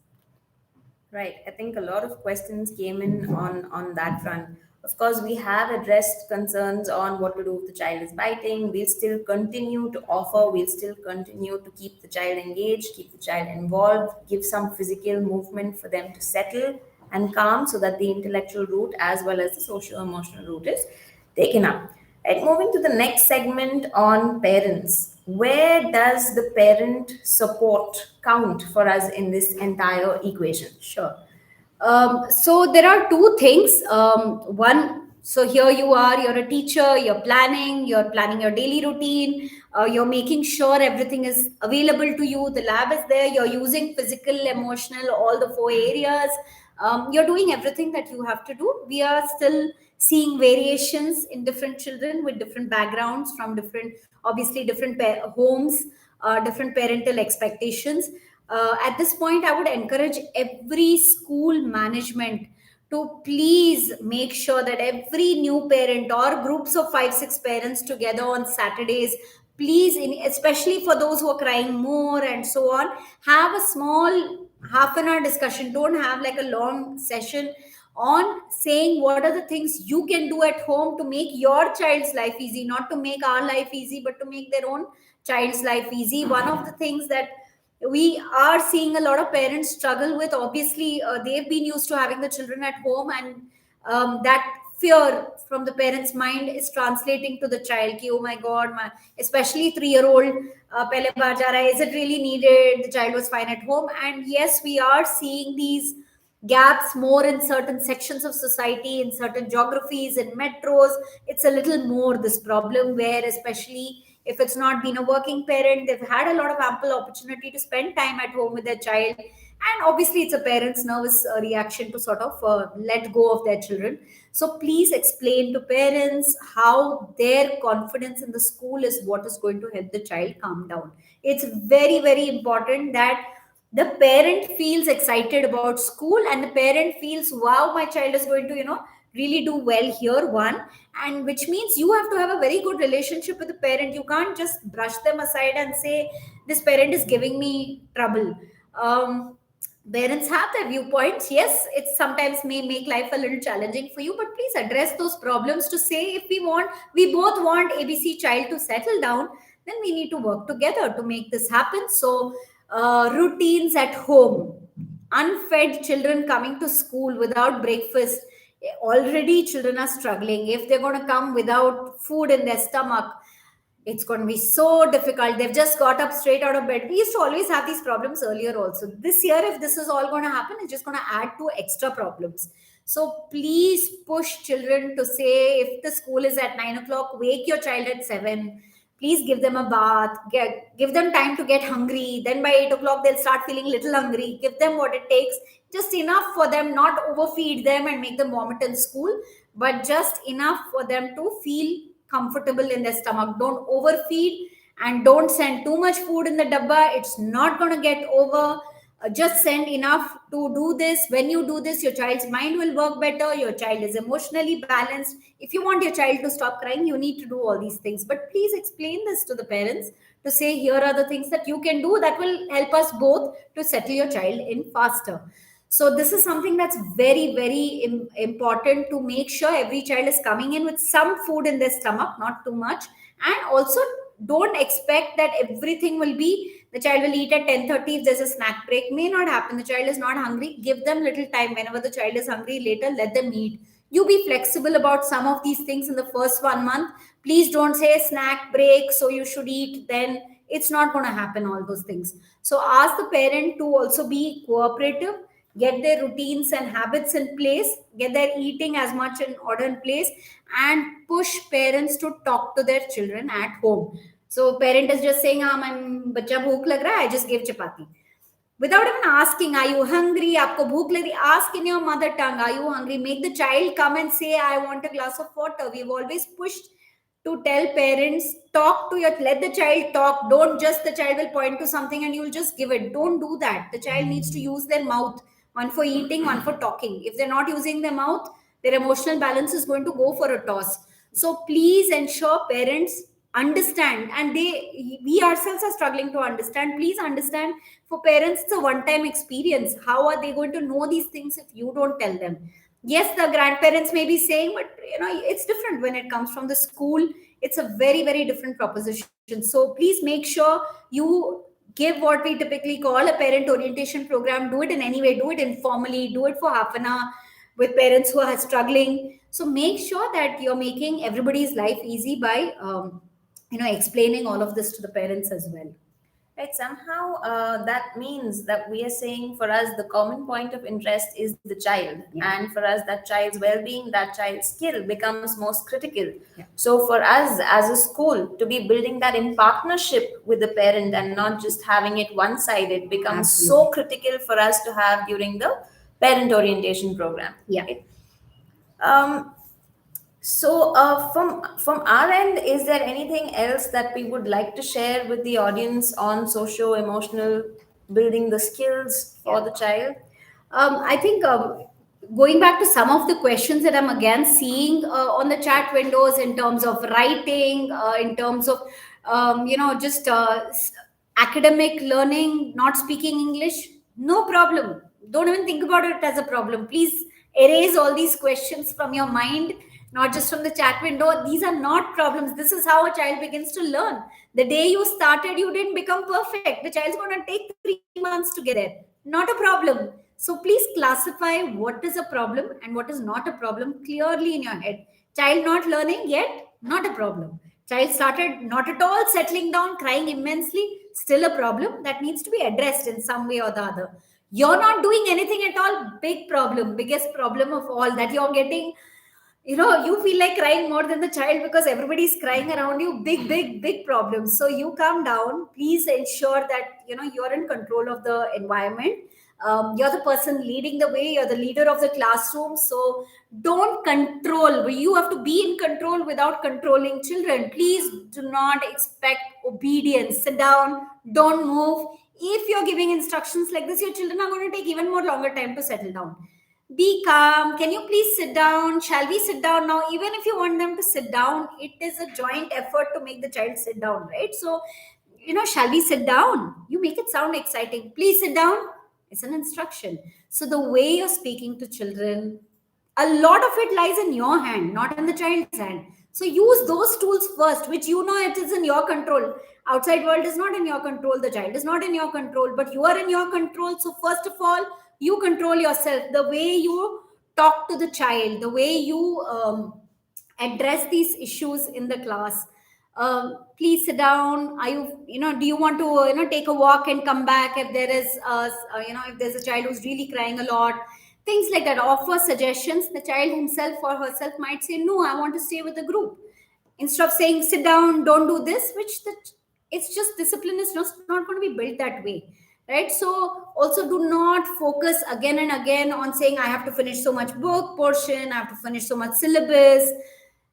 Right. I think a lot of questions came in on that front. Of course, we have addressed concerns on what to do if the child is biting. We'll still continue to offer, we'll still continue to keep the child engaged, keep the child involved, give some physical movement for them to settle and calm so that the intellectual route as well as the socio-emotional route is taken up. Right, moving to the next segment on parents. Where does the parent support count for us in this entire equation? Sure. So there are two things. One, so here you are, you're a teacher, you're planning your daily routine, you're making sure everything is available to you, the lab is there, you're using physical, emotional, all the four areas. You're doing everything that you have to do. We are still seeing variations in different children with different backgrounds from different, obviously, different homes, different parental expectations. At this point, I would encourage every school management to please make sure that every new parent or groups of 5 6 parents together on Saturdays, please, especially for those who are crying more and so on, have a small half an hour discussion. Don't have like a long session on saying what are the things you can do at home to make your child's life easy, not to make our life easy, but to make their own child's life easy. One of the things that we are seeing a lot of parents struggle with, obviously, they've been used to having the children at home, and that fear from the parents' mind is translating to the child ki, "Oh my god, my especially 3-year-old pehle baar ja raha hai, is it really needed? The child was fine at home." And yes, we are seeing these gaps more in certain sections of society, in certain geographies, in metros. It's a little more this problem where, especially if it's not been a working parent, they've had a lot of ample opportunity to spend time at home with their child. And obviously, it's a parent's nervous reaction to sort of let go of their children. So please explain to parents how their confidence in the school is what is going to help the child calm down. It's very, very important that the parent feels excited about school, and the parent feels, "Wow, my child is going to really do well here." One, and which means you have to have a very good relationship with the parent. You can't just brush them aside and say, "This parent is giving me trouble." Parents have their viewpoints. Yes, it sometimes may make life a little challenging for you, but please address those problems to say, if we both want ABC child to settle down, then we need to work together to make this happen. So routines at home, unfed children coming to school without breakfast, already children are struggling. If they're going to come without food in their stomach, it's going to be so difficult. They've just got up straight out of bed. We used to always have these problems earlier also. This year, if this is all going to happen, it's just going to add to extra problems. So please push children to say, if the school is at 9 o'clock, wake your child at 7. Please give them a bath, give them time to get hungry. Then by 8 o'clock, they'll start feeling little hungry. Give them what it takes, just enough for them, not overfeed them and make them vomit in school, but just enough for them to feel comfortable in their stomach. Don't overfeed, and don't send too much food in the dabba. It's not going to get over. Just send enough to do this. When you do this, your child's mind will work better. Your child is emotionally balanced. If you want your child to stop crying, you need to do all these things. But please explain this to the parents to say, here are the things that you can do that will help us both to settle your child in faster. So this is something that's very, very important, to make sure every child is coming in with some food in their stomach, not too much. And also, don't expect that everything will be, the child will eat at 10:30. If there's a snack break, may not happen. The child is not hungry. Give them little time. Whenever the child is hungry later, let them eat. You be flexible about some of these things in the first 1 month. Please don't say snack break, so you should eat then. It's not going to happen, all those things. So ask the parent to also be cooperative. get their routines and habits in place, get their eating as much in order in place, and push parents to talk to their children at home. So parent is just saying, my bacha bhook lag raha hai, I just give chapati. Without even asking, are you hungry? Aapko bhook lag rahi? Ask in your mother tongue, are you hungry? Make the child come and say, I want a glass of water. We've always pushed to tell parents, talk to your, let the child talk. Don't just, the child will point to something and you'll just give it. Don't do that. The child needs to use their mouth, one for eating, one for talking. If they're not using their mouth, their emotional balance is going to go for a toss. So please ensure parents understand, and we ourselves are struggling to understand. Please understand, for parents it's a one time experience. How are they going to know these things if you don't tell them? Yes, the grandparents may be saying, but it's different when it comes from the school. It's a very, very different proposition. So please make sure you give what we typically call a parent orientation program. Do it in any way, do it informally, do it for half an hour with parents who are struggling. So make sure that you're making everybody's life easy by explaining all of this to the parents as well. Right, somehow that means that we are saying for us the common point of interest is the child, Yeah. and for us that child's well-being, that child's skill becomes most critical. Yeah. So for us as a school to be building that in partnership with the parent and not just having it one-sided becomes so Absolutely. critical for us to have during the parent orientation program. Yeah. Right? So, from our end, is there anything else that we would like to share with the audience on socio-emotional building the skills for Yeah. the child? I think going back to some of the questions that I'm again seeing on the chat windows in terms of writing, in terms of just academic learning, not speaking English, no problem. Don't even think about it as a problem. Please erase all these questions from your mind, not just from the chat window. These are not problems. This is how a child begins to learn. The day you started, you didn't become perfect. The child's going to take 3 months to get there. Not a problem. So please classify what is a problem and what is not a problem clearly in your head. Child not learning yet, not a problem. Child started not at all settling down, crying immensely, still a problem that needs to be addressed in some way or the other. You're not doing anything at all, big problem, biggest problem of all, that you're getting, you feel like crying more than the child because everybody's crying around you. Big problems. So you calm down. Please ensure that you're in control of the environment. You're the person leading the way, you're the leader of the classroom. So don't control. You have to be in control without controlling children. Please do not expect obedience. Sit down, don't move. If you're giving instructions like this, your children are going to take even more longer time to settle down. Be calm. Can you please sit down? Shall we sit down now? Even if you want them to sit down, it is a joint effort to make the child sit down, right? So shall we sit down? You make it sound exciting. Please sit down. It's an instruction. So the way you're speaking to children, a lot of it lies in your hand, not in the child's hand. So use those tools first, which it is in your control. Outside world is not in your control. The child is not in your control, but you are in your control. So first of all, you control yourself. The way you talk to the child, the way you address these issues in the class. Please sit down. Are do you want to take a walk and come back if there is if there's a child who's really crying a lot, things like that. Offer suggestions. The child himself or herself might say, no, I want to stay with the group, instead of saying sit down, don't do this, it's just discipline is just not going to be built that way, right? So also do not focus again and again on saying I have to finish so much book portion, I have to finish so much syllabus.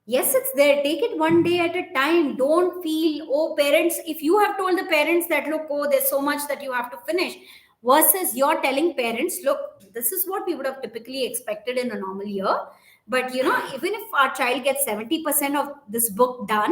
Yes, it's there. Take it one day at a time. Don't feel, oh, parents, if you have told the parents that, look, oh, there's so much that you have to finish, versus you're telling parents, look, this is what we would have typically expected in a normal year. But, even if our child gets 70% of this book done,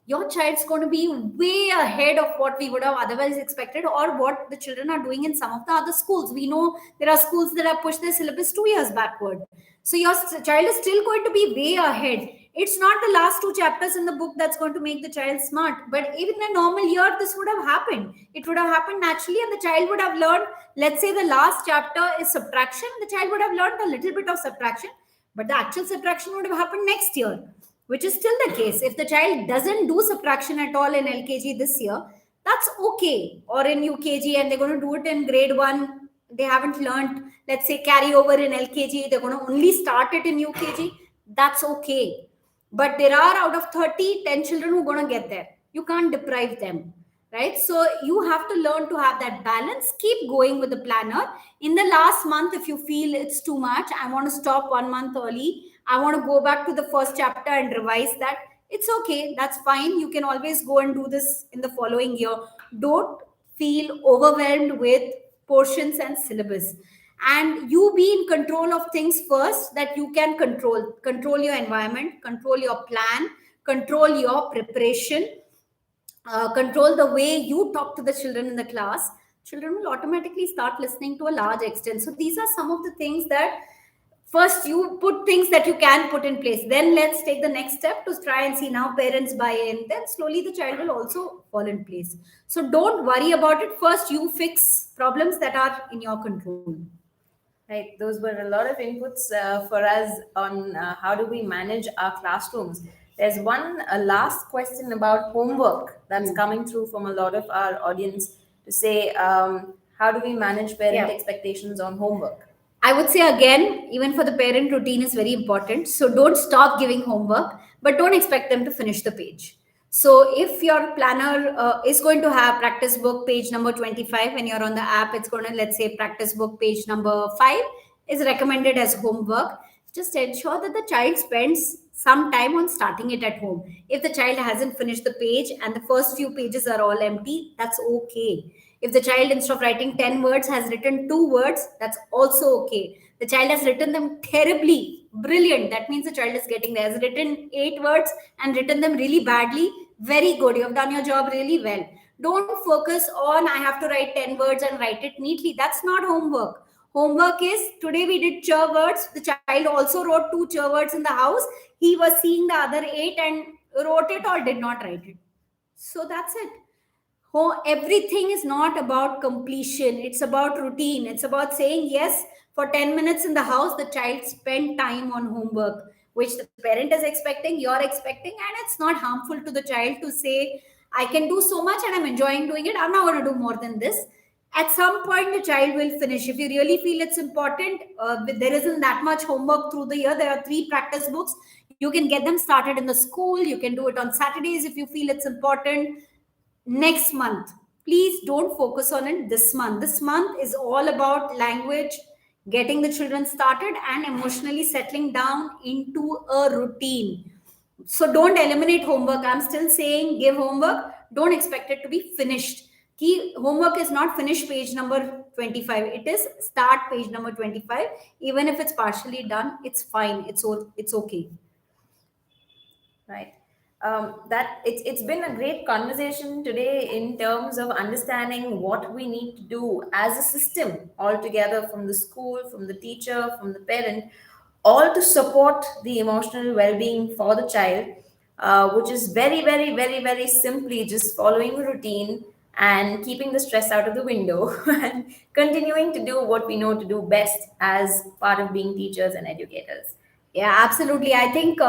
your child's going to be way ahead of what we would have otherwise expected, or what the children are doing in some of the other schools. We know there are schools that have pushed their syllabus 2 years backward. So your child is still going to be way ahead. It's not the last two chapters in the book that's going to make the child smart. But even in a normal year, this would have happened. It would have happened naturally, and the child would have learned, let's say the last chapter is subtraction, the child would have learned a little bit of subtraction, but the actual subtraction would have happened next year, which is still the case. If the child doesn't do subtraction at all in LKG this year, that's okay. Or in UKG, and they're going to do it in grade 1 they haven't learned, let's say, carry over in LKG, they're going to only start it in UKG. That's okay. But there are, out of 30, 10 children who are going to get there. You can't deprive them, right? So you have to learn to have that balance. Keep going with the planner. In the last month, if you feel it's too much, I want to stop 1 month early, I want to go back to the first chapter and revise that, it's okay, that's fine. You can always go and do this in the following year. Don't feel overwhelmed with portions and syllabus, and you be in control of things first that you can control your environment, control your plan, control your preparation, control the way you talk to the children in the class. Children will automatically start listening to a large extent. So these are some of the things that first you put things that you can put in place, then let's take the next step to try and see now parents buy in, then slowly the child will also fall in place. So don't worry about it, first you fix problems that are in your control. Right, those were a lot of inputs for us on how do we manage our classrooms. There's one last question about homework that's coming through from a lot of our audience to say, how do we manage parent Yeah. expectations on homework? I would say again, even for the parent, routine is very important. So don't stop giving homework, but don't expect them to finish the page. So if your planner is going to have practice book page number 25 and you're on the app, it's going to, let's say, practice book page number 5 is recommended as homework. Just ensure that the child spends some time on starting it at home. If the child hasn't finished the page and the first few pages are all empty, that's okay. If the child, instead of writing 10 words, has written 2 words, that's also okay. The child has written them terribly, brilliant. That means the child is getting there. Has written 8 words and written them really badly, very good. You have done your job really well. Don't focus on, I have to write 10 words and write it neatly. That's not homework. Homework is, today we did chur words. The child also wrote 2 chur words in the house. He was seeing the other 8 and wrote it or did not write it. So that's it. Everything is not about completion, it's about routine. It's about saying yes, for 10 minutes in the house the child spend time on homework, which the parent is expecting, you're expecting, and it's not harmful to the child to say, I can do so much and I'm enjoying doing it, I'm not going to do more than this. At some point the child will finish. If you really feel it's important, there isn't that much homework through the year, there are 3 practice books, you can get them started in the school, you can do it on Saturdays if you feel it's important. Next month, please don't focus on it this month. This month is all about language, getting the children started and emotionally settling down into a routine. So don't eliminate homework. I'm still saying give homework, don't expect it to be finished. Key homework is not finish page number 25, it is start page number 25. Even if it's partially done, it's fine, it's okay. Right. That it's been a great conversation today in terms of understanding what we need to do as a system altogether, from the school, from the teacher, from the parent, all to support the emotional well-being for the child, which is very, very, very, very simply just following a routine and keeping the stress out of the window and continuing to do what we know to do best as part of being teachers and educators. Yeah, absolutely. I think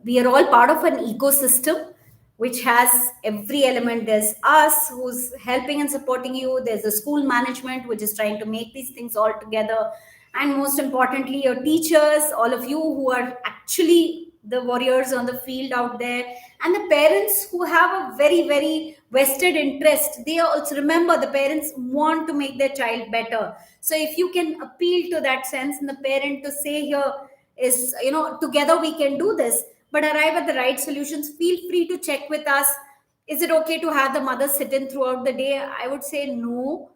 we are all part of an ecosystem which has every element. There's us who's helping and supporting you. There's the school management which is trying to make these things all together. And most importantly, your teachers, all of you who are actually the warriors on the field out there, and the parents who have a very, very vested interest. They also, remember, the parents want to make their child better. So if you can appeal to that sense in the parent to say here, is, together we can do this, but arrive at the right solutions. Feel free to check with us. Is it okay to have the mother sit in throughout the day? I would say no.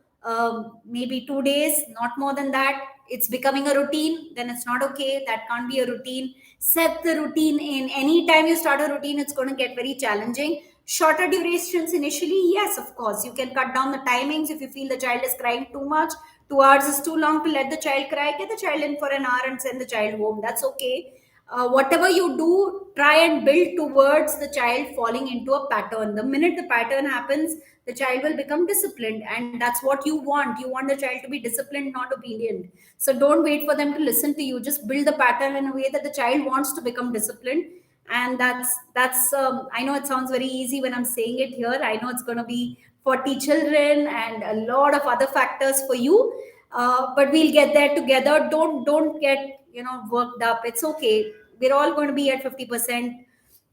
Maybe 2 days, not more than that. It's becoming a routine, then it's not okay. That can't be a routine. Set the routine in. Anytime you start a routine, it's going to get very challenging. Shorter durations initially, yes, of course. You can cut down the timings if you feel the child is crying too much. 2 hours is too long to let the child cry. Get the child in for an hour and send the child home. That's okay. Whatever you do, try and build towards the child falling into a pattern. The minute the pattern happens, the child will become disciplined, and that's what you want. You want the child to be disciplined, not obedient. So don't wait for them to listen to you. Just build the pattern in a way that the child wants to become disciplined. And that's I know it sounds very easy when I'm saying it here. I know it's going to be 40 children and a lot of other factors for you. but we'll get there together. Don't get worked up. It's okay. We're all going to be at 50%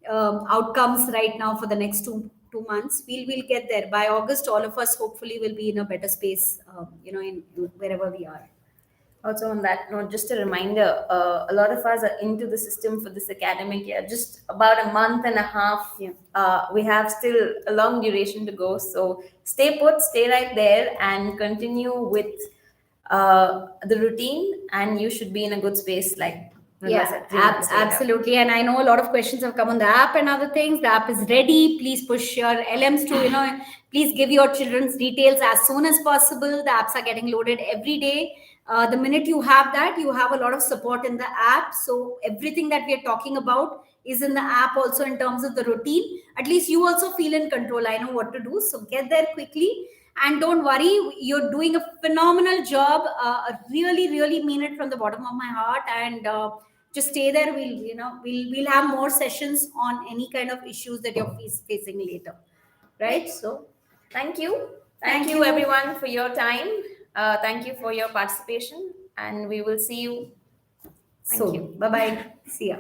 outcomes right now for the next two months. We'll get there by August. All of us hopefully will be in a better space. In wherever we are. Also, on that note, just a reminder, a lot of us are into the system for this academic year, just about a month and a half. Yeah. We have still a long duration to go. So stay put, stay right there, and continue with the routine, and you should be in a good space, like Mrunala Yeah, said, 3 months later. absolutely. And I know a lot of questions have come on the app and other things. The app is ready. Please push your LMs to, please give your children's details as soon as possible. The apps are getting loaded every day. The minute you have that, you have a lot of support in the app. So everything that we are talking about is in the app also in terms of the routine. At least you also feel in control. I know what to do. So get there quickly. And don't worry, you're doing a phenomenal job. I really, really mean it from the bottom of my heart. And just stay there. We'll have more sessions on any kind of issues that you're facing later, right? So Thank you. Thank Thank you, you. everyone, for your time. Thank you for your participation, and we will see you. Thank so you. bye bye, see ya.